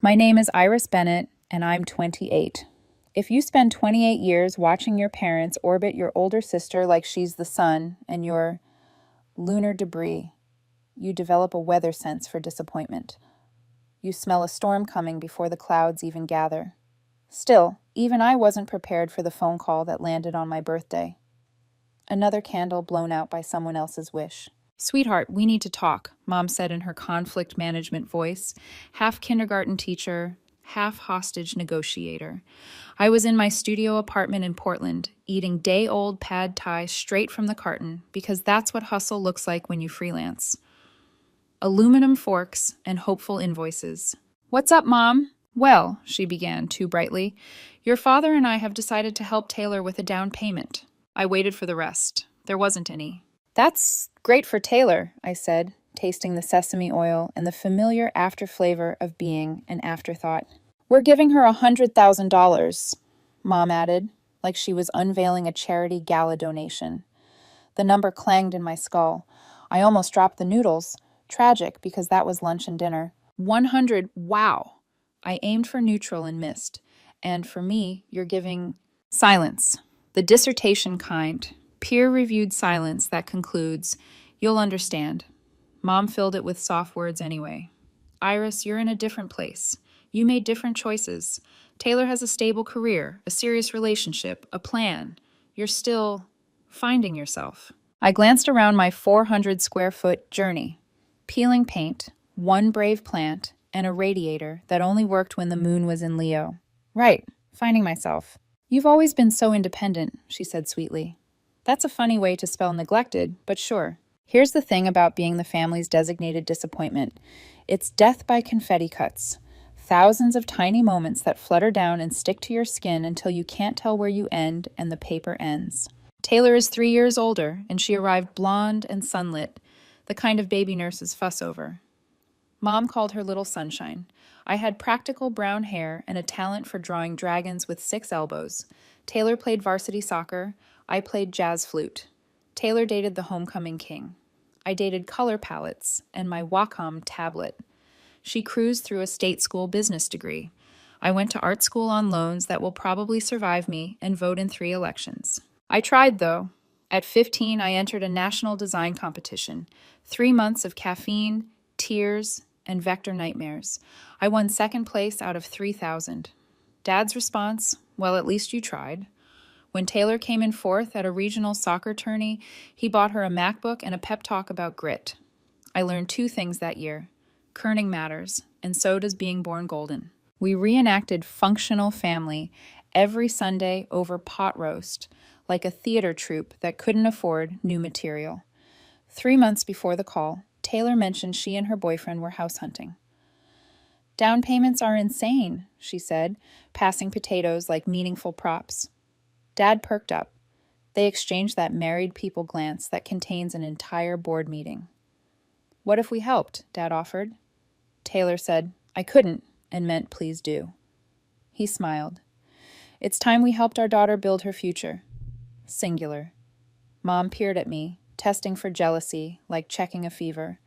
My name is Iris Bennett, and I'm 28. If you spend 28 years watching your parents orbit your older sister like she's the sun and you're lunar debris, you develop a weather sense for disappointment. You smell a storm coming before the clouds even gather. Still, even I wasn't prepared for the phone call that landed on my birthday. Another candle blown out by someone else's wish. Sweetheart, we need to talk, Mom said in her conflict management voice, half kindergarten teacher, half hostage negotiator. I was in my studio apartment in Portland, eating day-old pad thai straight from the carton, because that's what hustle looks like when you freelance. Aluminum forks and hopeful invoices. What's up, Mom? Well, she began too brightly, your father and I have decided to help Taylor with a down payment. I waited for the rest. There wasn't any. That's great for Taylor, I said, tasting the sesame oil and the familiar after-flavor of being an afterthought. We're giving her $100,000, Mom added, like she was unveiling a charity gala donation. The number clanged in my skull. I almost dropped the noodles. Tragic, because that was lunch and dinner. 100, wow. I aimed for neutral and missed. And for me, you're giving silence. The dissertation kind, peer-reviewed silence that concludes, you'll understand. Mom filled it with soft words anyway. Iris, you're in a different place. You made different choices. Taylor has a stable career, a serious relationship, a plan. You're still finding yourself. I glanced around my 400 square foot journey. Peeling paint, one brave plant, and a radiator that only worked when the moon was in Leo. Right, finding myself. You've always been so independent, she said sweetly. That's a funny way to spell neglected, but sure. Here's the thing about being the family's designated disappointment. It's death by confetti cuts. Thousands of tiny moments that flutter down and stick to your skin until you can't tell where you end and the paper ends. Taylor is 3 years older, and she arrived blonde and sunlit, the kind of baby nurses fuss over. Mom called her little sunshine. I had practical brown hair and a talent for drawing dragons with 6 elbows. Taylor played varsity soccer. I played jazz flute. Taylor dated the homecoming king. I dated color palettes and my Wacom tablet. She cruised through a state school business degree. I went to art school on loans that will probably survive me and vote in 3 elections. I tried, though. At 15, I entered a national design competition. 3 months of caffeine, tears, and vector nightmares. I won second place out of 3,000. Dad's response, well, at least you tried. When Taylor came in fourth at a regional soccer tourney, he bought her a MacBook and a pep talk about grit. I learned 2 things that year. Kerning matters, and so does being born golden. We reenacted functional family every Sunday over pot roast, like a theater troupe that couldn't afford new material. 3 months before the call, Taylor mentioned she and her boyfriend were house hunting. Down payments are insane, she said, passing potatoes like meaningful props. Dad perked up. They exchanged that married people glance that contains an entire board meeting. What if we helped? Dad offered. Taylor said, I couldn't, and meant please do. He smiled. It's time we helped our daughter build her future. Singular. Mom peered at me, testing for jealousy, like checking a fever.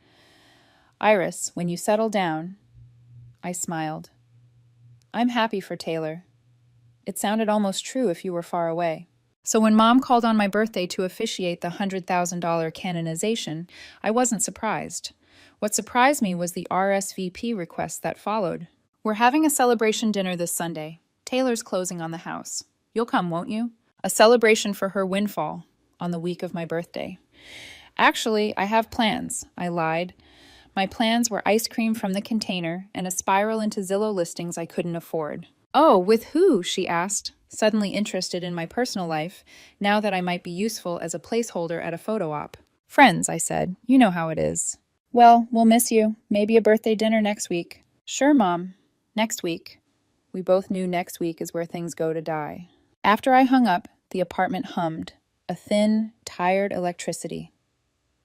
Iris, when you settle down, I smiled. I'm happy for Taylor. It sounded almost true if you were far away. So when Mom called on my birthday to officiate the $100,000 canonization, I wasn't surprised. What surprised me was the RSVP request that followed. We're having a celebration dinner this Sunday. Taylor's closing on the house. You'll come, won't you? A celebration for her windfall on the week of my birthday. Actually, I have plans, I lied. My plans were ice cream from the container and a spiral into Zillow listings I couldn't afford. Oh, with who? She asked, suddenly interested in my personal life, now that I might be useful as a placeholder at a photo op. Friends, I said. You know how it is. Well, we'll miss you. Maybe a birthday dinner next week. Sure, Mom. Next week. We both knew next week is where things go to die. After I hung up, the apartment hummed, a thin, tired electricity.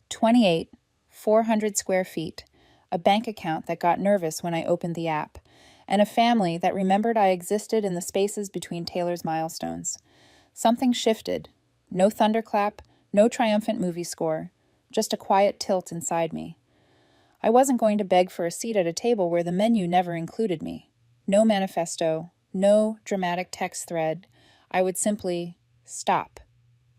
28, 400 square feet, a bank account that got nervous when I opened the app, and a family that remembered I existed in the spaces between Taylor's milestones. Something shifted. No thunderclap, no triumphant movie score, just a quiet tilt inside me. I wasn't going to beg for a seat at a table where the menu never included me. No manifesto, no dramatic text thread. I would simply stop.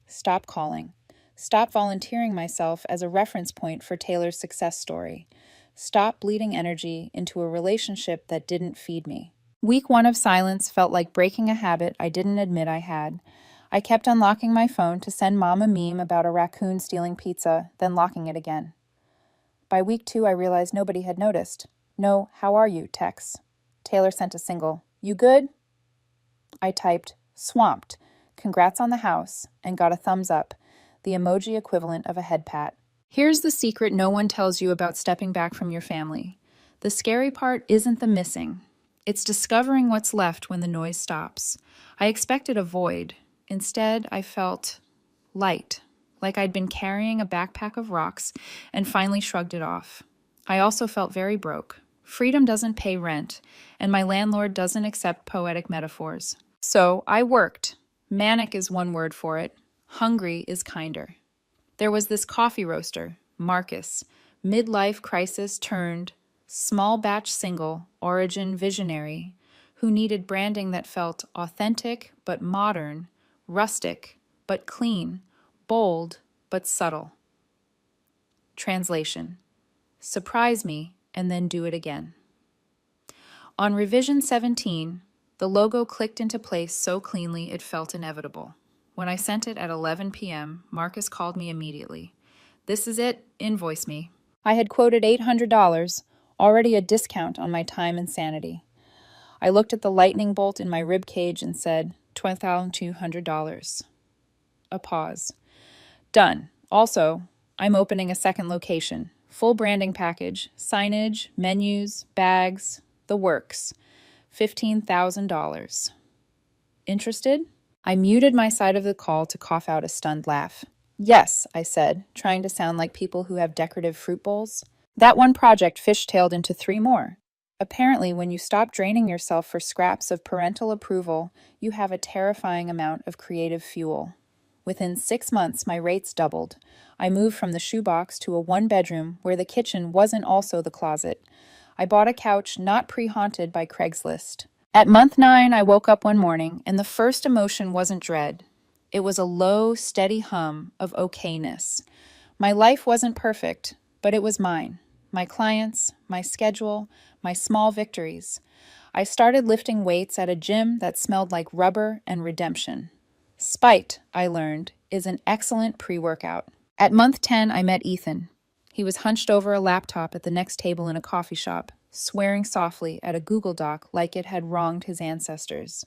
Stop calling. Stop volunteering myself as a reference point for Taylor's success story. Stop bleeding energy into a relationship that didn't feed me. Week 1 of silence felt like breaking a habit I didn't admit I had. I kept unlocking my phone to send Mom a meme about a raccoon stealing pizza, then locking it again. By week 2, I realized nobody had noticed. No, how are you, texts. Taylor sent a single, you good? I typed, swamped, congrats on the house, and got a thumbs up, the emoji equivalent of a head pat. Here's the secret no one tells you about stepping back from your family. The scary part isn't the missing. It's discovering what's left when the noise stops. I expected a void. Instead, I felt light, like I'd been carrying a backpack of rocks and finally shrugged it off. I also felt very broke. Freedom doesn't pay rent, and my landlord doesn't accept poetic metaphors. So I worked. Manic is one word for it. Hungry is kinder. There was this coffee roaster, Marcus, midlife crisis turned, small batch single, origin visionary, who needed branding that felt authentic but modern, rustic but clean, bold but subtle. Translation: surprise me and then do it again. On revision 17, the logo clicked into place so cleanly it felt inevitable. When I sent it at 11 p.m., Marcus called me immediately. This is it, invoice me. I had quoted $800, already a discount on my time and sanity. I looked at the lightning bolt in my rib cage and said, $12,200. A pause. Done. Also, I'm opening a second location. Full branding package, signage, menus, bags, the works. $15,000. Interested? I muted my side of the call to cough out a stunned laugh. Yes, I said, trying to sound like people who have decorative fruit bowls. That one project fishtailed into 3 more. Apparently, when you stop draining yourself for scraps of parental approval, you have a terrifying amount of creative fuel. Within 6 months, my rates doubled. I moved from the shoebox to a 1-bedroom where the kitchen wasn't also the closet. I bought a couch not pre-haunted by Craigslist. At month 9, I woke up one morning, and the first emotion wasn't dread. It was a low, steady hum of okayness. My life wasn't perfect, but it was mine. My clients, my schedule, my small victories. I started lifting weights at a gym that smelled like rubber and redemption. Spite, I learned, is an excellent pre-workout. At month 10, I met Ethan. He was hunched over a laptop at the next table in a coffee shop, swearing softly at a Google Doc like it had wronged his ancestors.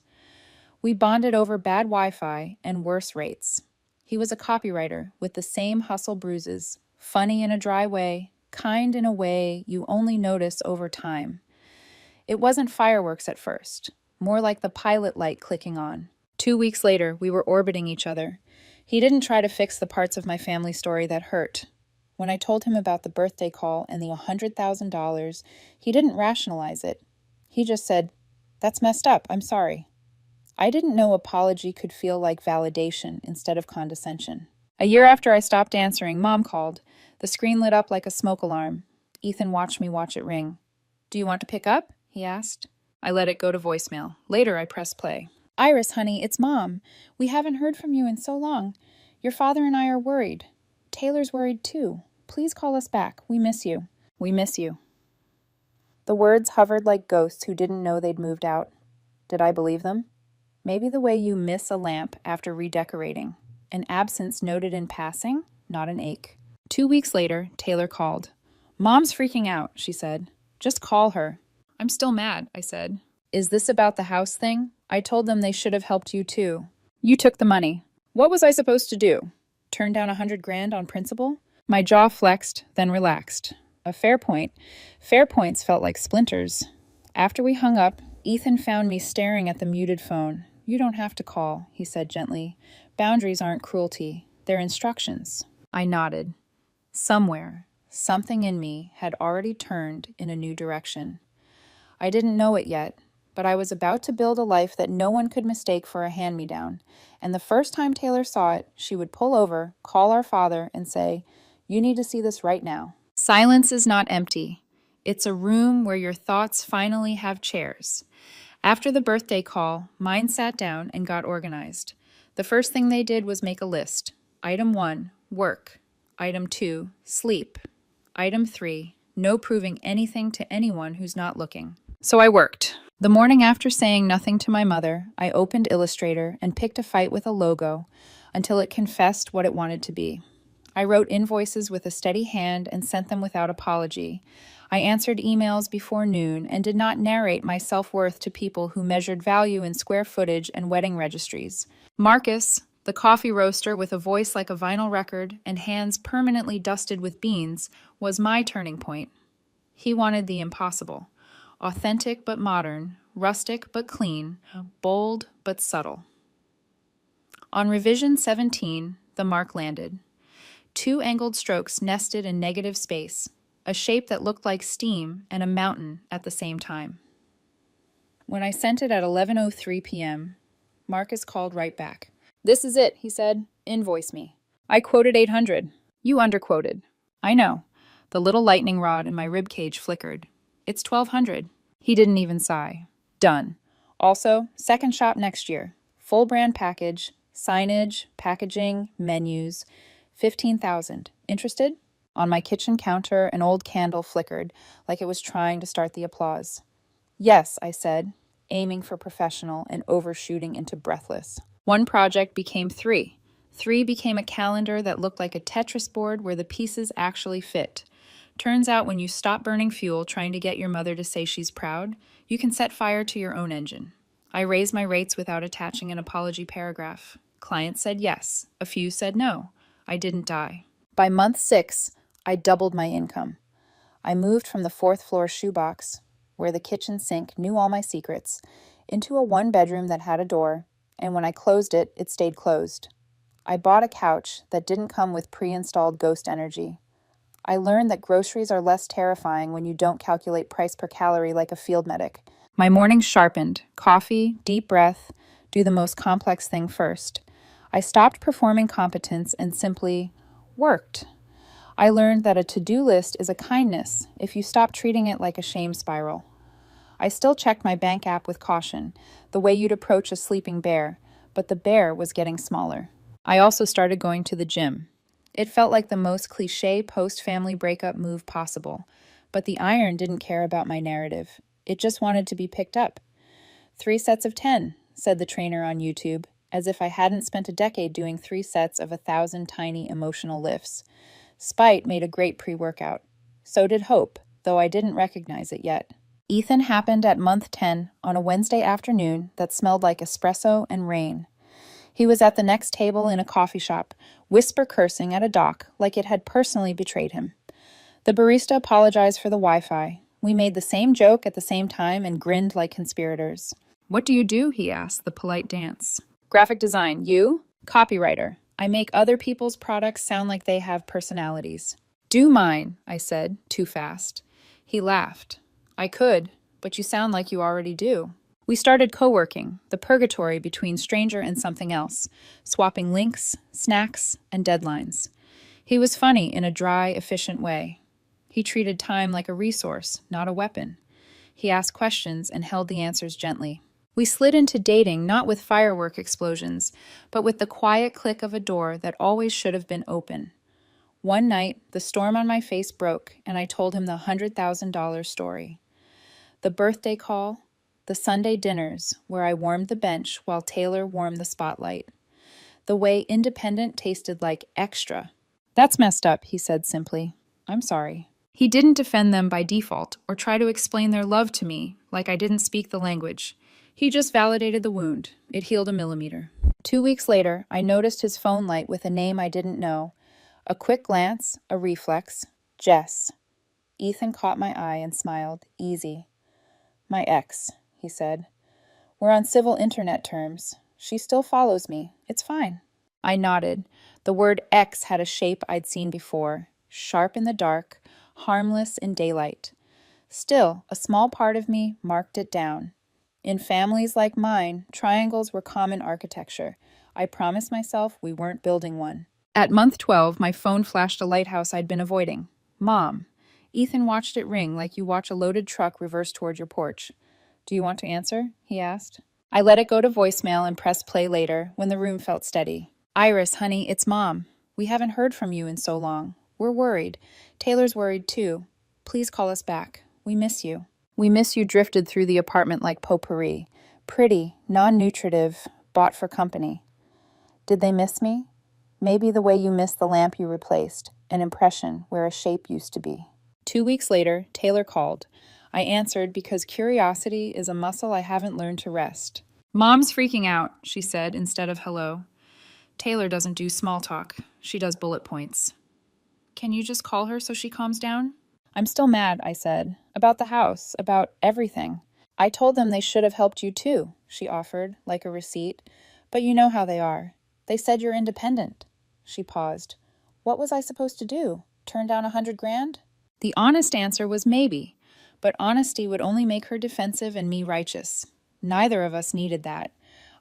We bonded over bad Wi-Fi and worse rates. He was a copywriter with the same hustle bruises, funny in a dry way, kind in a way you only notice over time. It wasn't fireworks at first, more like the pilot light clicking on. 2 weeks later, we were orbiting each other. He didn't try to fix the parts of my family story that hurt. When I told him about the birthday call and the $100,000, he didn't rationalize it. He just said, "That's messed up, I'm sorry." I didn't know apology could feel like validation instead of condescension. A year after I stopped answering, Mom called. The screen lit up like a smoke alarm. Ethan watched me watch it ring. "Do you want to pick up?" he asked. I let it go to voicemail. Later, I pressed play. "Iris, honey, it's Mom. We haven't heard from you in so long. Your father and I are worried. Taylor's worried too. Please call us back. We miss you." "We miss you." The words hovered like ghosts who didn't know they'd moved out. Did I believe them? Maybe the way you miss a lamp after redecorating. An absence noted in passing, not an ache. 2 weeks later, Taylor called. "Mom's freaking out," she said. "Just call her." "I'm still mad," I said. "Is this about the house thing? I told them they should have helped you too. You took the money. What was I supposed to do? Turn down $100,000 on principle?" My jaw flexed, then relaxed. A fair point. Fair points felt like splinters. After we hung up, Ethan found me staring at the muted phone. "You don't have to call," he said gently. "Boundaries aren't cruelty. They're instructions." I nodded. Somewhere, something in me had already turned in a new direction. I didn't know it yet, but I was about to build a life that no one could mistake for a hand-me-down. And the first time Taylor saw it, she would pull over, call our father, and say, "You need to see this right now." Silence is not empty. It's a room where your thoughts finally have chairs. After the birthday call, mine sat down and got organized. The first thing they did was make a list. Item 1, work. Item 2, sleep. Item 3, no proving anything to anyone who's not looking. So I worked. The morning after saying nothing to my mother, I opened Illustrator and picked a fight with a logo until it confessed what it wanted to be. I wrote invoices with a steady hand and sent them without apology. I answered emails before noon and did not narrate my self-worth to people who measured value in square footage and wedding registries. Marcus, the coffee roaster with a voice like a vinyl record and hands permanently dusted with beans, was my turning point. He wanted the impossible. Authentic but modern, rustic but clean, bold but subtle. On revision 17, the mark landed. 2 angled strokes nested in negative space, a shape that looked like steam and a mountain at the same time. When I sent it at 11:03 p.m., Marcus called right back. "This is it," he said. "Invoice me." I quoted 800. "You underquoted." "I know." The little lightning rod in my ribcage flickered. "It's 1,200. He didn't even sigh. "Done. Also, second shop next year. Full brand package, signage, packaging, menus. 15,000. Interested?" On my kitchen counter, an old candle flickered, like it was trying to start the applause. "Yes," I said, aiming for professional and overshooting into breathless. One project became 3. 3 became a calendar that looked like a Tetris board where the pieces actually fit. Turns out when you stop burning fuel trying to get your mother to say she's proud, you can set fire to your own engine. I raised my rates without attaching an apology paragraph. Clients said yes. A few said no. I didn't die. By month 6, I doubled my income. I moved from the 4th floor shoebox, where the kitchen sink knew all my secrets, into a 1-bedroom that had a door, and when I closed it, it stayed closed. I bought a couch that didn't come with pre-installed ghost energy. I learned that groceries are less terrifying when you don't calculate price per calorie like a field medic. My mornings sharpened. Coffee, deep breath, do the most complex thing first. I stopped performing competence and simply worked. I learned that a to-do list is a kindness if you stop treating it like a shame spiral. I still checked my bank app with caution, the way you'd approach a sleeping bear, but the bear was getting smaller. I also started going to the gym. It felt like the most cliché post-family breakup move possible, but the iron didn't care about my narrative. It just wanted to be picked up. 3 sets of 10, said the trainer on YouTube, as if I hadn't spent a decade doing 3 sets of 1,000 tiny emotional lifts. Spite made a great pre-workout. So did hope, though I didn't recognize it yet. Ethan happened at month 10 on a Wednesday afternoon that smelled like espresso and rain. He was at the next table in a coffee shop, whisper cursing at a doc like it had personally betrayed him. The barista apologized for the Wi-Fi. We made the same joke at the same time and grinned like conspirators. "What do you do?" he asked, the polite dance. "Graphic design. You?" "Copywriter. I make other people's products sound like they have personalities." "Do mine," I said, too fast. He laughed. "I could, but you sound like you already do." We started co-working, the purgatory between stranger and something else, swapping links, snacks, and deadlines. He was funny in a dry, efficient way. He treated time like a resource, not a weapon. He asked questions and held the answers gently. We slid into dating not with firework explosions, but with the quiet click of a door that always should have been open. One night, the storm on my face broke, and I told him the $100,000 story. The birthday call, the Sunday dinners where I warmed the bench while Taylor warmed the spotlight. The way independent tasted like extra. "That's messed up," he said simply. "I'm sorry." He didn't defend them by default or try to explain their love to me like I didn't speak the language. He just validated the wound. It healed a millimeter. 2 weeks later, I noticed his phone light with a name I didn't know. A quick glance, a reflex. Jess. Ethan caught my eye and smiled. "Easy." "My ex," he said. "We're on civil internet terms. She still follows me. It's fine." I nodded. The word ex had a shape I'd seen before. Sharp in the dark, harmless in daylight. Still, a small part of me marked it down. In families like mine, triangles were common architecture. I promised myself we weren't building one. At month 12, my phone flashed a lighthouse I'd been avoiding. Mom. Ethan watched it ring like you watch a loaded truck reverse toward your porch. Do you want to answer? He asked. I let it go to voicemail and pressed play later when the room felt steady. Iris, honey, it's Mom. We haven't heard from you in so long. We're worried. Taylor's worried too. Please call us back. We miss you. We miss you drifted through the apartment like potpourri. Pretty, non-nutritive, bought for company. Did they miss me? Maybe the way you missed the lamp you replaced, an impression where a shape used to be. 2 weeks later, Taylor called. I answered because curiosity is a muscle I haven't learned to rest. Mom's freaking out, she said instead of hello. Taylor doesn't do small talk. She does bullet points. Can you just call her so she calms down? I'm still mad, I said. About the house, about everything. I told them they should have helped you too, she offered, like a receipt. But you know how they are. They said you're independent. She paused. What was I supposed to do? Turn down $100,000? The honest answer was maybe, but honesty would only make her defensive and me righteous. Neither of us needed that.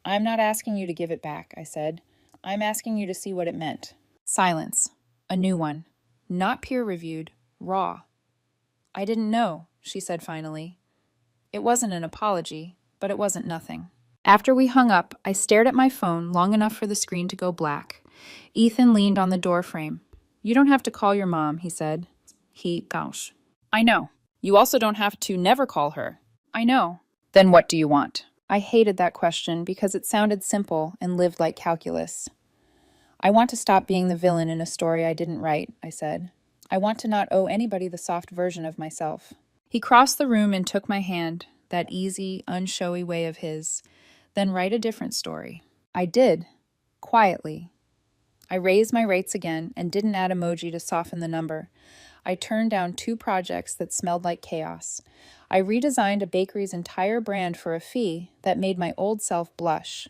I'm not asking you to give it back, I said. I'm asking you to see what it meant. Silence. A new one. Not peer-reviewed. Raw. I didn't know, she said finally. It wasn't an apology, but it wasn't nothing. After we hung up, I stared at my phone long enough for the screen to go black. Ethan leaned on the doorframe. You don't have to call your mom, he said. Gosh. I know. You also don't have to never call her. I know. Then what do you want? I hated that question because it sounded simple and lived like calculus. I want to stop being the villain in a story I didn't write, I said. I want to not owe anybody the soft version of myself. He crossed the room and took my hand, that easy, unshowy way of his. Then write a different story. I did. Quietly. I raised my rates again and didn't add emoji to soften the number. I turned down 2 projects that smelled like chaos. I redesigned a bakery's entire brand for a fee that made my old self blush.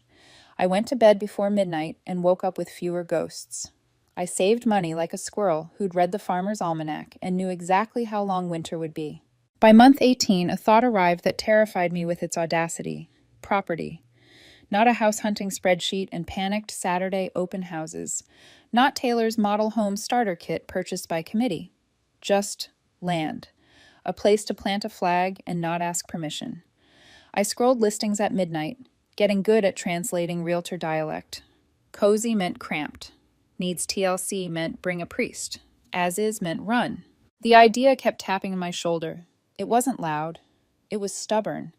I went to bed before midnight and woke up with fewer ghosts. I saved money like a squirrel who'd read the Farmer's Almanac and knew exactly how long winter would be. By month 18, a thought arrived that terrified me with its audacity. Property. Not a house hunting spreadsheet and panicked Saturday open houses. Not Taylor's model home starter kit purchased by committee. Just land. A place to plant a flag and not ask permission. I scrolled listings at midnight, getting good at translating realtor dialect. Cozy meant cramped. Needs TLC meant bring a priest. As is meant run. The idea kept tapping my shoulder. It wasn't loud. It was stubborn.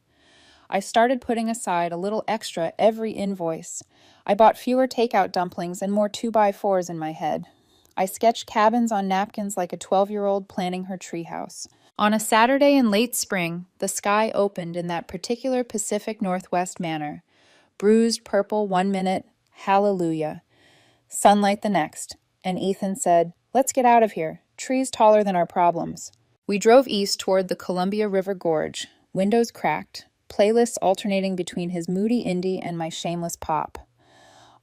I started putting aside a little extra every invoice. I bought fewer takeout dumplings and more 2x4s in my head. I sketched cabins on napkins like a 12-year-old planning her treehouse. On a Saturday in late spring, the sky opened in that particular Pacific Northwest manner. Bruised purple 1 minute, hallelujah. Sunlight the next, and Ethan said, let's get out of here. Trees taller than our problems. We drove east toward the Columbia River Gorge, windows cracked, playlists alternating between his moody indie and my shameless pop.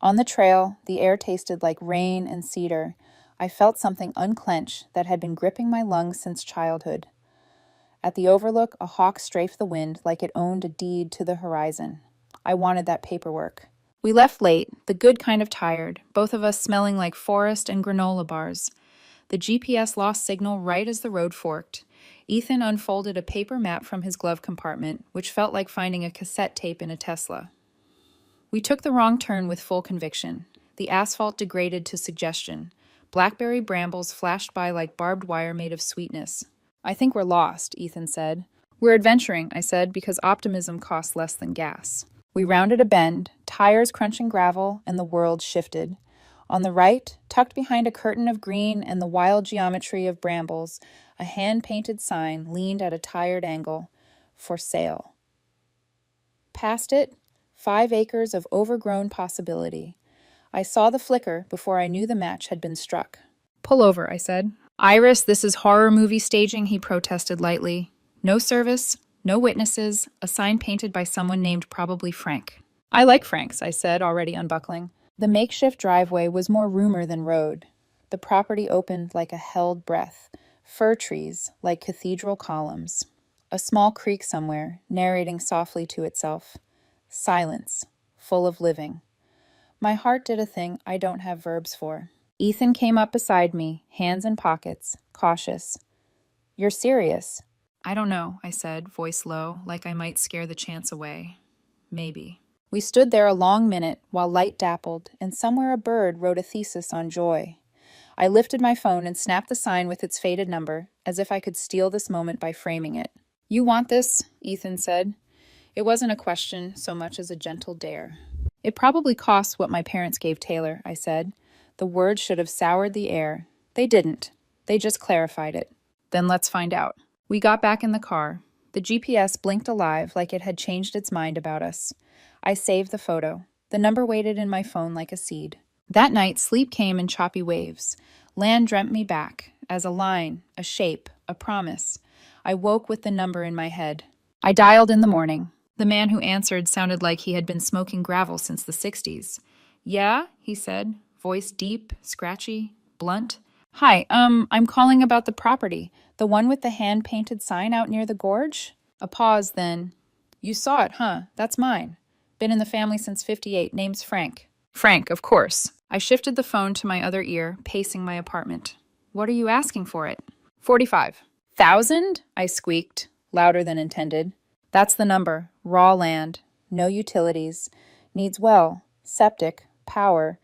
On the trail, the air tasted like rain and cedar. I felt something unclench that had been gripping my lungs since childhood. At the overlook, a hawk strafed the wind like it owned a deed to the horizon. I wanted that paperwork. We left late, the good kind of tired, both of us smelling like forest and granola bars. The GPS lost signal right as the road forked. Ethan unfolded a paper map from his glove compartment, which felt like finding a cassette tape in a Tesla. We took the wrong turn with full conviction. The asphalt degraded to suggestion. Blackberry brambles flashed by like barbed wire made of sweetness. I think we're lost, Ethan said. We're adventuring, I said, because optimism costs less than gas. We rounded a bend, tires crunching gravel, and the world shifted. On the right, tucked behind a curtain of green and the wild geometry of brambles, a hand-painted sign leaned at a tired angle. For sale. Past it, 5 acres of overgrown possibility. I saw the flicker before I knew the match had been struck. Pull over, I said. Iris, this is horror movie staging, he protested lightly. No service, no witnesses, a sign painted by someone named probably Frank. I like Franks, I said, already unbuckling. The makeshift driveway was more rumor than road. The property opened like a held breath. Fir trees, like cathedral columns. A small creek somewhere, narrating softly to itself. Silence, full of living. My heart did a thing I don't have verbs for. Ethan came up beside me, hands in pockets, cautious. You're serious? I don't know, I said, voice low, like I might scare the chance away. Maybe. We stood there a long minute while light dappled, and somewhere a bird wrote a thesis on joy. I lifted my phone and snapped the sign with its faded number, as if I could steal this moment by framing it. You want this? Ethan said. It wasn't a question so much as a gentle dare. It probably costs what my parents gave Taylor, I said. The words should have soured the air. They didn't. They just clarified it. Then let's find out. We got back in the car. The GPS blinked alive like it had changed its mind about us. I saved the photo. The number waited in my phone like a seed. That night, sleep came in choppy waves. Land dreamt me back, as a line, a shape, a promise. I woke with the number in my head. I dialed in the morning. The man who answered sounded like he had been smoking gravel since the 60s. Yeah, he said, voice deep, scratchy, blunt. Hi, I'm calling about the property. The one with the hand-painted sign out near the gorge? A pause, then. You saw it, huh? That's mine. Been in the family since '58. Name's Frank. Frank, of course. I shifted the phone to my other ear, pacing my apartment. What are you asking for it? 45,000? I squeaked, louder than intended. That's the number. Raw land. No utilities. Needs well. Septic. Power.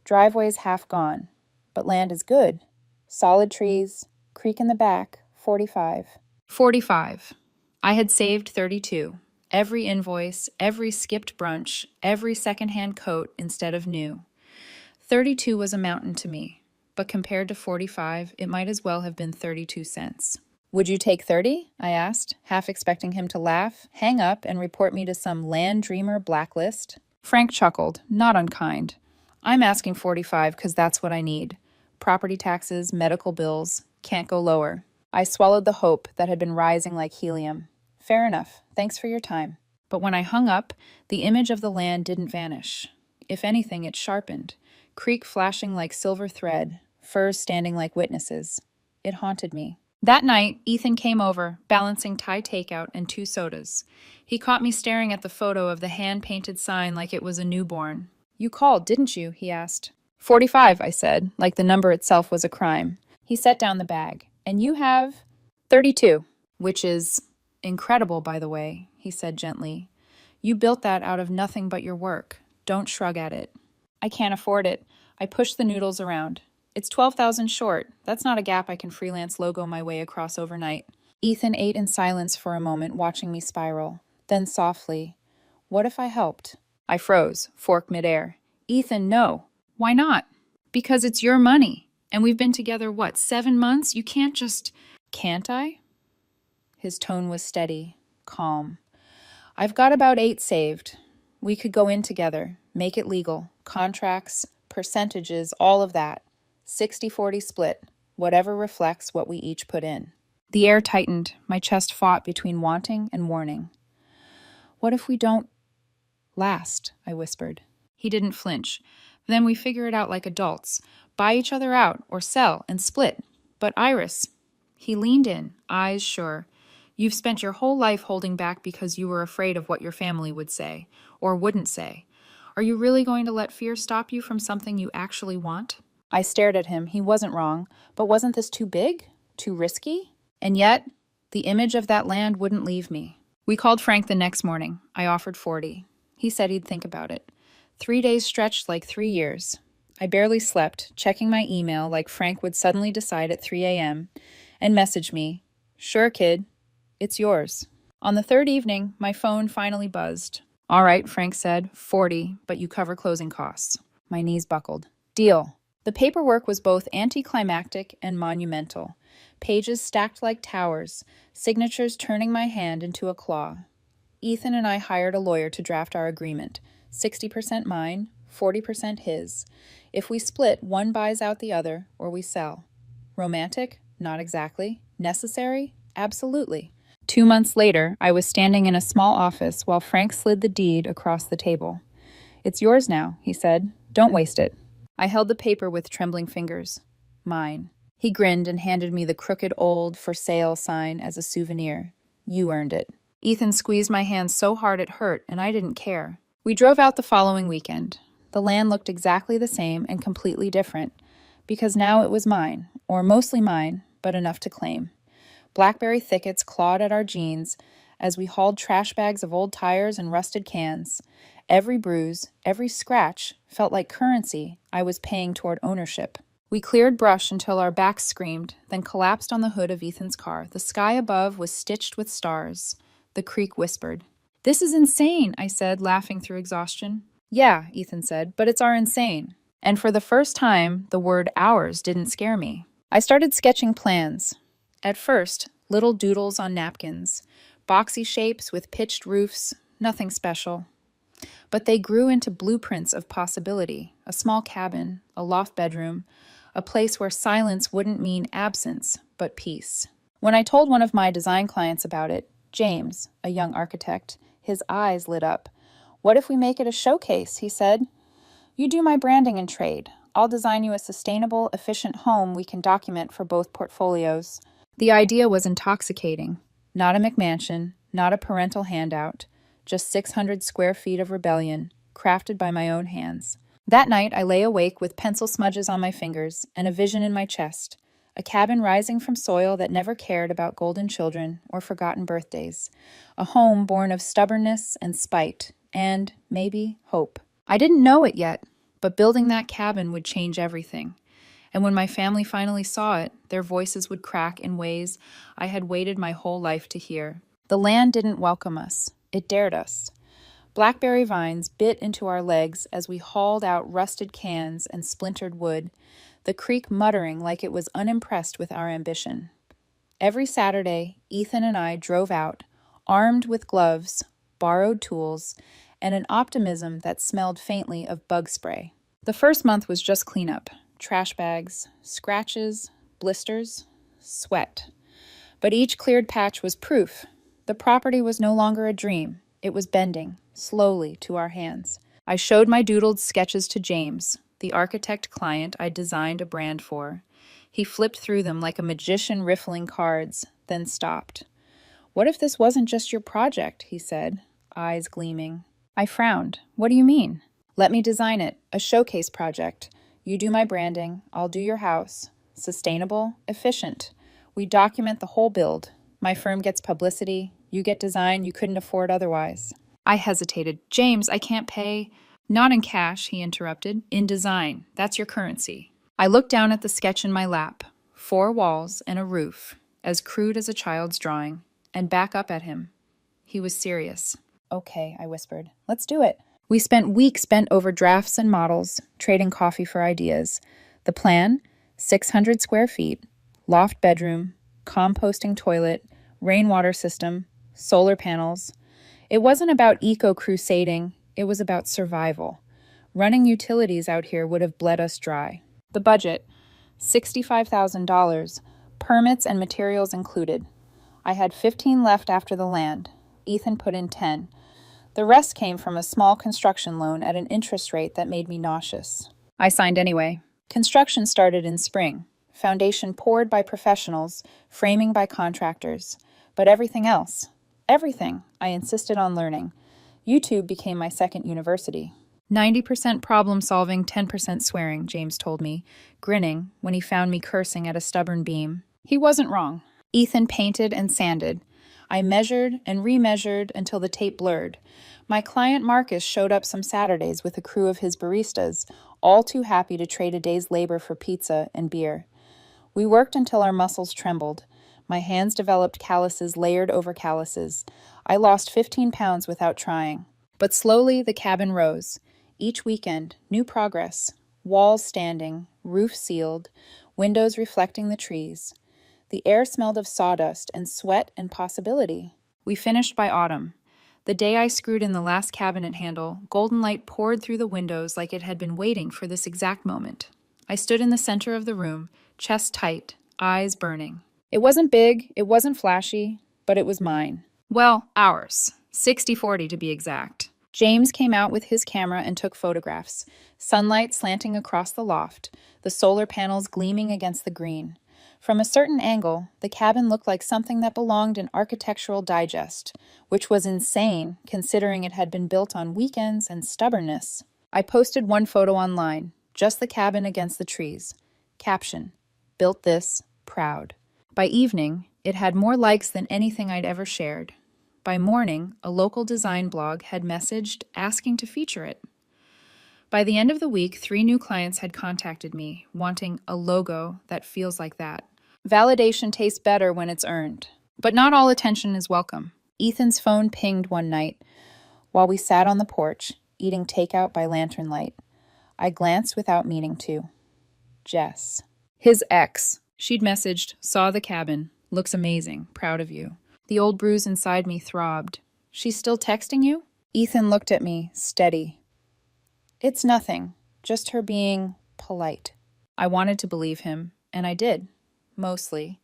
Driveway's half gone. But land is good. Solid trees. Creek in the back. 45. 45. I had saved 32. Every invoice, every skipped brunch, every secondhand coat instead of new. 32 was a mountain to me, but compared to 45, it might as well have been 32 cents. Would you take 30? I asked, half expecting him to laugh, hang up, and report me to some land dreamer blacklist. Frank chuckled, not unkind. I'm asking 45 because that's what I need. Property taxes, medical bills, can't go lower. I swallowed the hope that had been rising like helium. Fair enough. Thanks for your time. But when I hung up, the image of the land didn't vanish. If anything, it sharpened. Creek flashing like silver thread, firs standing like witnesses. It haunted me. That night, Ethan came over, balancing Thai takeout and 2 sodas. He caught me staring at the photo of the hand-painted sign like it was a newborn. You called, didn't you? He asked. 45, I said, like the number itself was a crime. He set down the bag. And you have 32, which is incredible, by the way, he said gently. You built that out of nothing but your work. Don't shrug at it. I can't afford it. I pushed the noodles around. It's 12,000 short. That's not a gap I can freelance logo my way across overnight. Ethan ate in silence for a moment, watching me spiral. Then softly, what if I helped? I froze, fork midair. Ethan, no. Why not? Because it's your money. And we've been together, 7 months? You can't just... Can't I? His tone was steady, calm. I've got about 8 saved. We could go in together, make it legal. Contracts, percentages, all of that. 60-40 split, whatever reflects what we each put in. The air tightened, my chest fought between wanting and warning. What if we don't last? I whispered. He didn't flinch. Then we figure it out like adults. Buy each other out, or sell, and split. But Iris... He leaned in, eyes sure. You've spent your whole life holding back because you were afraid of what your family would say, or wouldn't say. Are you really going to let fear stop you from something you actually want? I stared at him. He wasn't wrong. But wasn't this too big? Too risky? And yet, the image of that land wouldn't leave me. We called Frank the next morning. I offered 40. He said he'd think about it. 3 days stretched like 3 years. I barely slept, checking my email like Frank would suddenly decide at 3 a.m., and message me, sure, kid, it's yours. On the 3rd evening, my phone finally buzzed. All right, Frank said, 40, but you cover closing costs. My knees buckled. Deal. The paperwork was both anticlimactic and monumental. Pages stacked like towers, signatures turning my hand into a claw. Ethan and I hired a lawyer to draft our agreement. 60% mine, 40% his. If we split, one buys out the other, or we sell. Romantic? Not exactly. Necessary? Absolutely. 2 months later, I was standing in a small office while Frank slid the deed across the table. It's yours now, he said. Don't waste it. I held the paper with trembling fingers. Mine. He grinned and handed me the crooked old for sale sign as a souvenir. You earned it. Ethan squeezed my hand so hard it hurt, and I didn't care. We drove out the following weekend. The land looked exactly the same and completely different, because now it was mine, or mostly mine, but enough to claim. Blackberry thickets clawed at our jeans as we hauled trash bags of old tires and rusted cans. Every bruise, every scratch felt like currency I was paying toward ownership. We cleared brush until our backs screamed, then collapsed on the hood of Ethan's car. The sky above was stitched with stars. The creek whispered. "This is insane," I said, laughing through exhaustion. "Yeah," Ethan said, "but it's our insane." And for the first time, the word ours didn't scare me. I started sketching plans. At first, little doodles on napkins, boxy shapes with pitched roofs, nothing special. But they grew into blueprints of possibility, a small cabin, a loft bedroom, a place where silence wouldn't mean absence, but peace. When I told one of my design clients about it, James, a young architect, his eyes lit up. "What if we make it a showcase?" he said. "You do my branding and trade. I'll design you a sustainable, efficient home we can document for both portfolios." The idea was intoxicating. Not a McMansion, not a parental handout, just 600 square feet of rebellion, crafted by my own hands. That night, I lay awake with pencil smudges on my fingers and a vision in my chest, a cabin rising from soil that never cared about golden children or forgotten birthdays, a home born of stubbornness and spite, and, maybe, hope. I didn't know it yet, but building that cabin would change everything. And when my family finally saw it, their voices would crack in ways I had waited my whole life to hear. The land didn't welcome us. It dared us. Blackberry vines bit into our legs as we hauled out rusted cans and splintered wood, the creek muttering like it was unimpressed with our ambition. Every Saturday, Ethan and I drove out, armed with gloves, borrowed tools, and an optimism that smelled faintly of bug spray. The first month was just cleanup, trash bags, scratches, blisters, sweat. But each cleared patch was proof. The property was no longer a dream. It was bending, slowly, to our hands. I showed my doodled sketches to James, the architect client I designed a brand for. He flipped through them like a magician riffling cards, then stopped. "What if this wasn't just your project?" he said, eyes gleaming. I frowned. "What do you mean?" "Let me design it, a showcase project. You do my branding, I'll do your house. Sustainable, efficient. We document the whole build. My firm gets publicity, you get design you couldn't afford otherwise." I hesitated. "James, I can't pay." "Not in cash," he interrupted. "In design. That's your currency." I looked down at the sketch in my lap. 4 walls and a roof, as crude as a child's drawing, and back up at him. He was serious. "Okay," I whispered. "Let's do it." We spent weeks bent over drafts and models, trading coffee for ideas. The plan? 600 square feet, loft bedroom, composting toilet, rainwater system, solar panels. It wasn't about eco-crusading, it was about survival. Running utilities out here would have bled us dry. The budget, $65,000, permits and materials included. I had 15 left after the land. Ethan put in 10. The rest came from a small construction loan at an interest rate that made me nauseous. I signed anyway. Construction started in spring. Foundation poured by professionals, framing by contractors. But everything else, everything, I insisted on learning. YouTube became my second university. 90% problem solving, 10% swearing, James told me, grinning when he found me cursing at a stubborn beam. He wasn't wrong. Ethan painted and sanded. I measured and remeasured until the tape blurred. My client Marcus showed up some Saturdays with a crew of his baristas, all too happy to trade a day's labor for pizza and beer. We worked until our muscles trembled. My hands developed calluses layered over calluses. I lost 15 pounds without trying. But slowly the cabin rose. Each weekend, new progress. Walls standing, roof sealed, windows reflecting the trees. The air smelled of sawdust and sweat and possibility. We finished by autumn. The day I screwed in the last cabinet handle, golden light poured through the windows like it had been waiting for this exact moment. I stood in the center of the room, chest tight, eyes burning. It wasn't big, it wasn't flashy, but it was mine. Well, ours. 60-40 to be exact. James came out with his camera and took photographs, sunlight slanting across the loft, the solar panels gleaming against the green. From a certain angle, the cabin looked like something that belonged in Architectural Digest, which was insane considering it had been built on weekends and stubbornness. I posted one photo online, just the cabin against the trees. Caption, "Built this, proud." By evening, It had more likes than anything I'd ever shared. By morning, a local design blog had messaged asking to feature it. By the end of the week, 3 new clients had contacted me, wanting a logo that feels like that. Validation tastes better when it's earned. But not all attention is welcome. Ethan's phone pinged one night while we sat on the porch, eating takeout by lantern light. I glanced without meaning to. Jess. His ex. She'd messaged, saw the cabin. Looks amazing. Proud of you. The old bruise inside me throbbed. She's still texting you? Ethan looked at me, steady. It's nothing. Just her being polite. I wanted to believe him, and I did. Mostly.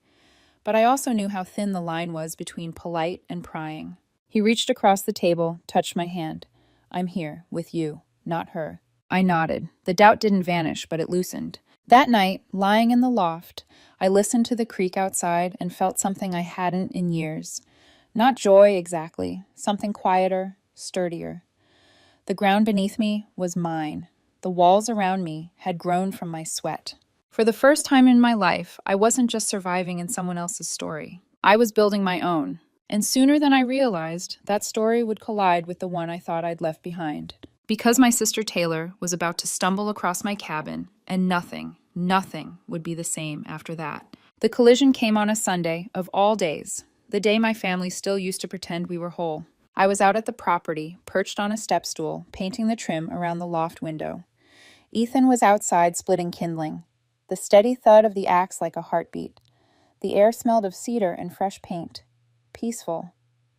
But I also knew how thin the line was between polite and prying. He reached across the table, touched my hand. I'm here, with you, not her. I nodded. The doubt didn't vanish, but it loosened. That night, lying in the loft, I listened to the creak outside and felt something I hadn't in years. Not joy exactly, something quieter, sturdier. The ground beneath me was mine. The walls around me had grown from my sweat. For the first time in my life, I wasn't just surviving in someone else's story. I was building my own. And sooner than I realized, that story would collide with the one I thought I'd left behind. Because my sister Taylor was about to stumble across my cabin, and nothing would be the same after that. The collision came on a Sunday of all days, the day my family still used to pretend we were whole. I was out at the property, perched on a step stool, painting the trim around the loft window. Ethan was outside splitting kindling. The steady thud of the axe like a heartbeat. The air smelled of cedar and fresh paint. Peaceful.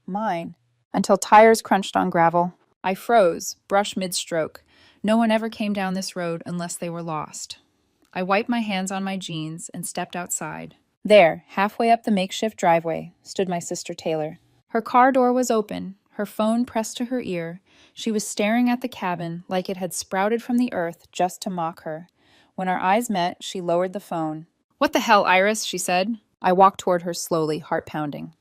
Mine. Until tires crunched on gravel. I froze, brush mid-stroke. No one ever came down this road unless they were lost. I wiped my hands on my jeans and stepped outside. There, halfway up the makeshift driveway, stood my sister Taylor. Her car door was open, her phone pressed to her ear. She was staring at the cabin like it had sprouted from the earth just to mock her. When our eyes met, she lowered the phone. "What the hell, Iris?" she said. I walked toward her slowly, heart pounding.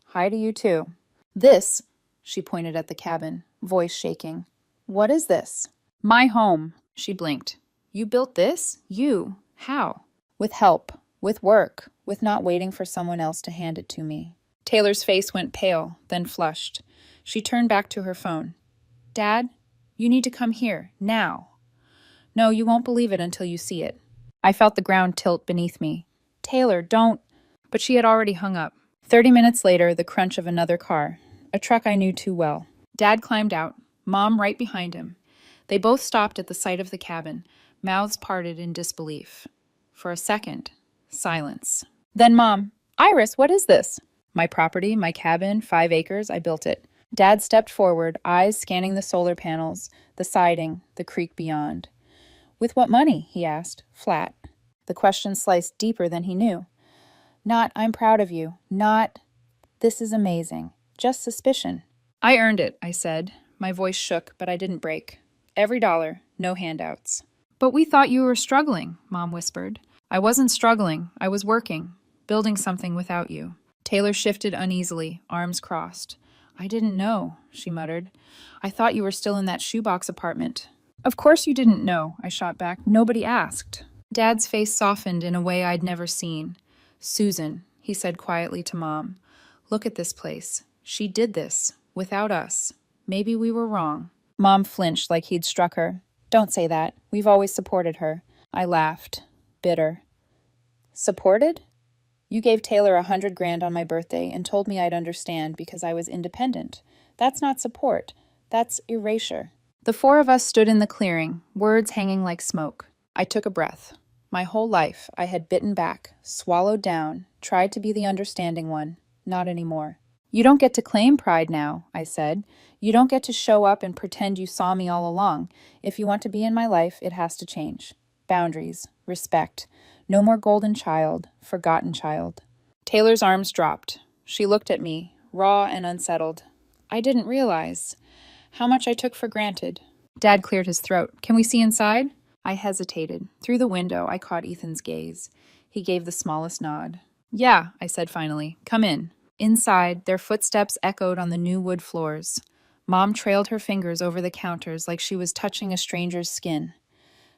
"Hi to you too." "This," she pointed at the cabin, voice shaking. "What is this?" "My home." She blinked. "You built this? You? How?" "With help. With work. With not waiting for someone else to hand it to me." Taylor's face went pale, then flushed. She turned back to her phone. "Dad, you need to come here, now." "No, you won't believe it until you see it." I felt the ground tilt beneath me. "Taylor, don't." But she had already hung up. 30 minutes later, the crunch of another car. A truck I knew too well. Dad climbed out, Mom right behind him. They both stopped at the sight of the cabin, mouths parted in disbelief. For a second, silence. Then Mom, "Iris, what is this?" "My property, my cabin, 5 acres, I built it." Dad stepped forward, eyes scanning the solar panels, the siding, the creek beyond. "With what money?" he asked, flat. The question sliced deeper than he knew. Not, "I'm proud of you." Not, "This is amazing." Just suspicion. "I earned it," I said. My voice shook, but I didn't break. "Every dollar, no handouts." "But we thought you were struggling," Mom whispered. "I wasn't struggling. I was working, building something without you." Taylor shifted uneasily, arms crossed. "I didn't know," she muttered. "I thought you were still in that shoebox apartment." "Of course you didn't know," I shot back. "Nobody asked." Dad's face softened in a way I'd never seen. "Susan," he said quietly to Mom, "look at this place. She did this, without us. Maybe we were wrong." Mom flinched like he'd struck her. "Don't say that. We've always supported her." I laughed, bitter. "Supported? You gave Taylor $100,000 on my birthday and told me I'd understand because I was independent. That's not support. That's erasure." The 4 of us stood in the clearing, words hanging like smoke. I took a breath. My whole life, I had bitten back, swallowed down, tried to be the understanding one. Not anymore. "You don't get to claim pride now," I said. "You don't get to show up and pretend you saw me all along. If you want to be in my life, it has to change. Boundaries, respect. No more golden child, forgotten child." Taylor's arms dropped. She looked at me, raw and unsettled. "I didn't realize how much I took for granted." Dad cleared his throat. "Can we see inside?" I hesitated. Through the window, I caught Ethan's gaze. He gave the smallest nod. "Yeah," I said finally. "Come in." Inside, their footsteps echoed on the new wood floors. Mom trailed her fingers over the counters like she was touching a stranger's skin.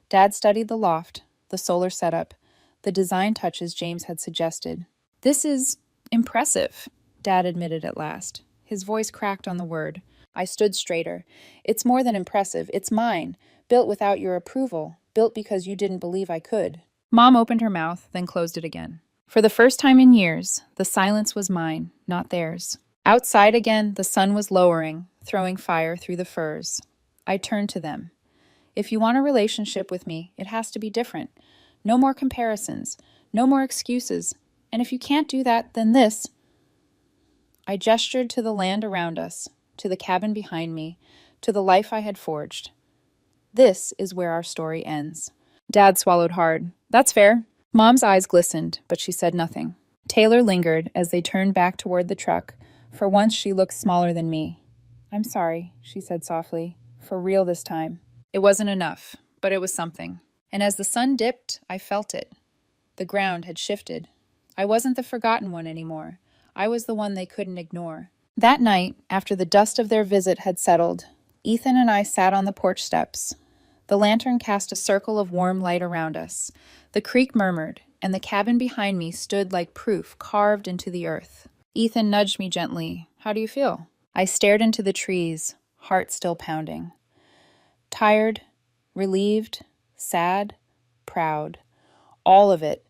Dad studied the loft, the solar setup, the design touches James had suggested. "This is Impressive, Dad admitted at last. His voice cracked on the word. I stood straighter. It's more than impressive. It's mine. Built without your approval. Built because you didn't believe I could. Mom opened her mouth, then closed it again. For the first time in years, the silence was mine, not theirs. Outside again, the sun was lowering, throwing fire through the firs. I turned to them. If you want a relationship with me, it has to be different. No more comparisons. No more excuses. And if you can't do that, then this. I gestured to the land around us, to the cabin behind me, to the life I had forged. This is where our story ends. Dad swallowed hard. That's fair. Mom's eyes glistened, but she said nothing. Taylor lingered as they turned back toward the truck. For once she looked smaller than me. I'm sorry, she said softly. For real this time. It wasn't enough, but it was something. And as the sun dipped, I felt it. The ground had shifted. I wasn't the forgotten one anymore. I was the one they couldn't ignore. That night, after the dust of their visit had settled, Ethan and I sat on the porch steps. The lantern cast a circle of warm light around us. The creek murmured, and the cabin behind me stood like proof carved into the earth. Ethan nudged me gently. How do you feel? I stared into the trees, heart still pounding. Tired, relieved, sad, proud. All of it,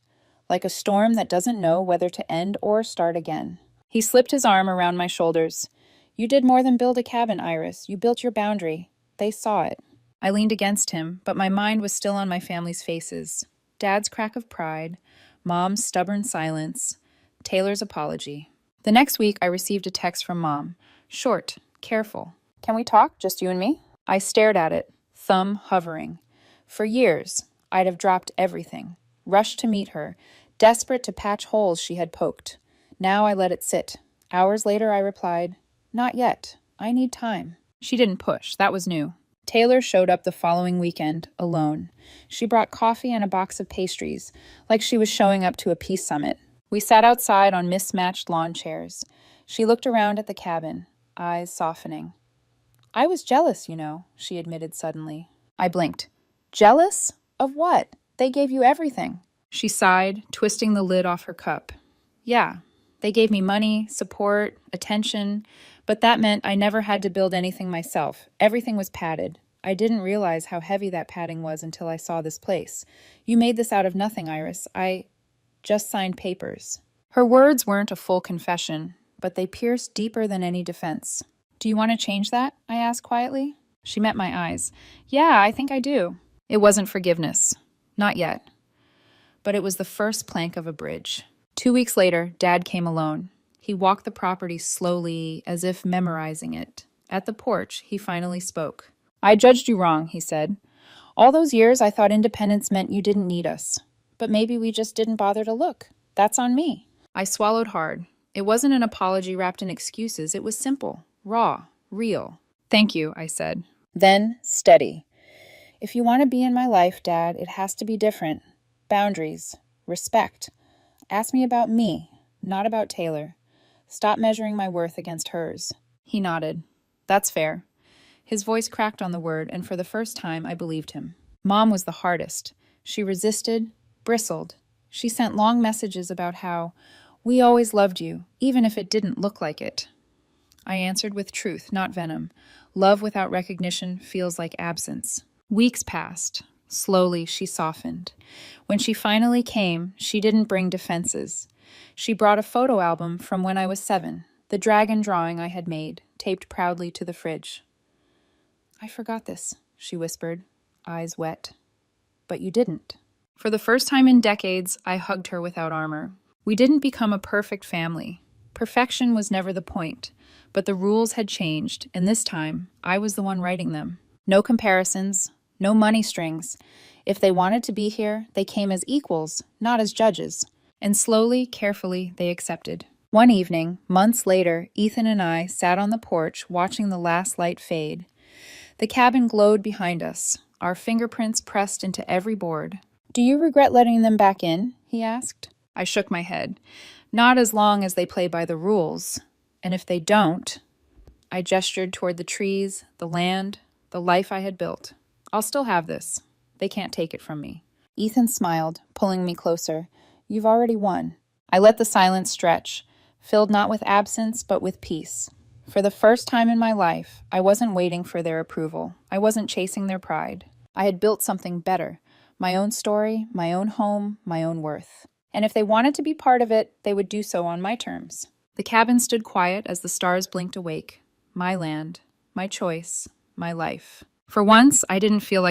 like a storm that doesn't know whether to end or start again. He slipped his arm around my shoulders. You did more than build a cabin, Iris. You built your boundary. They saw it. I leaned against him, but my mind was still on my family's faces. Dad's crack of pride, Mom's stubborn silence, Taylor's apology. The next week, I received a text from Mom. Short, careful. Can we talk, just you and me? I stared at it, thumb hovering. For years, I'd have dropped everything, rushed to meet her, desperate to patch holes she had poked. Now I let it sit. Hours later, I replied, Not yet. I need time. She didn't push. That was new. Taylor showed up the following weekend, alone. She brought coffee and a box of pastries, like she was showing up to a peace summit. We sat outside on mismatched lawn chairs. She looked around at the cabin, eyes softening. I was jealous, she admitted suddenly. I blinked. Jealous? Of what? They gave you everything. She sighed, twisting the lid off her cup. Yeah, they gave me money, support, attention, but that meant I never had to build anything myself. Everything was padded. I didn't realize how heavy that padding was until I saw this place. You made this out of nothing, Iris. I just signed papers. Her words weren't a full confession, but they pierced deeper than any defense. Do you want to change that? I asked quietly. She met my eyes. Yeah, I think I do. It wasn't forgiveness. Not yet. But it was the first plank of a bridge. 2 weeks later, Dad came alone. He walked the property slowly, as if memorizing it. At the porch, he finally spoke. I judged you wrong, he said. All those years, I thought independence meant you didn't need us. But maybe we just didn't bother to look. That's on me. I swallowed hard. It wasn't an apology wrapped in excuses. It was simple, raw, real. Thank you, I said. Then, steady. If you want to be in my life, Dad, it has to be different. Boundaries. Respect. Ask me about me, not about Taylor. Stop measuring my worth against hers. He nodded. That's fair. His voice cracked on the word, and for the first time, I believed him. Mom was the hardest. She resisted, bristled. She sent long messages about how we always loved you, even if it didn't look like it. I answered with truth, not venom. Love without recognition feels like absence. Weeks passed. Slowly, she softened. When she finally came, she didn't bring defenses. She brought a photo album from when I was 7, the dragon drawing I had made, taped proudly to the fridge. I forgot this, she whispered, eyes wet. But you didn't. For the first time in decades, I hugged her without armor. We didn't become a perfect family. Perfection was never the point, but the rules had changed, and this time, I was the one writing them. No comparisons, no money strings. If they wanted to be here, they came as equals, not as judges. And slowly, carefully, they accepted. One evening, months later, Ethan and I sat on the porch watching the last light fade. The cabin glowed behind us, our fingerprints pressed into every board. Do you regret letting them back in? He asked. I shook my head. Not as long as they play by the rules. And if they don't, I gestured toward the trees, the land, the life I had built. I'll still have this. They can't take it from me. Ethan smiled, pulling me closer. You've already won. I let the silence stretch. filled not with absence, but with peace. For the first time in my life, I wasn't waiting for their approval. I wasn't chasing their pride. I had built something better, my own story, my own home, my own worth. And if they wanted to be part of it, they would do so on my terms. The cabin stood quiet as the stars blinked awake. My land, my choice, my life. For once, I didn't feel like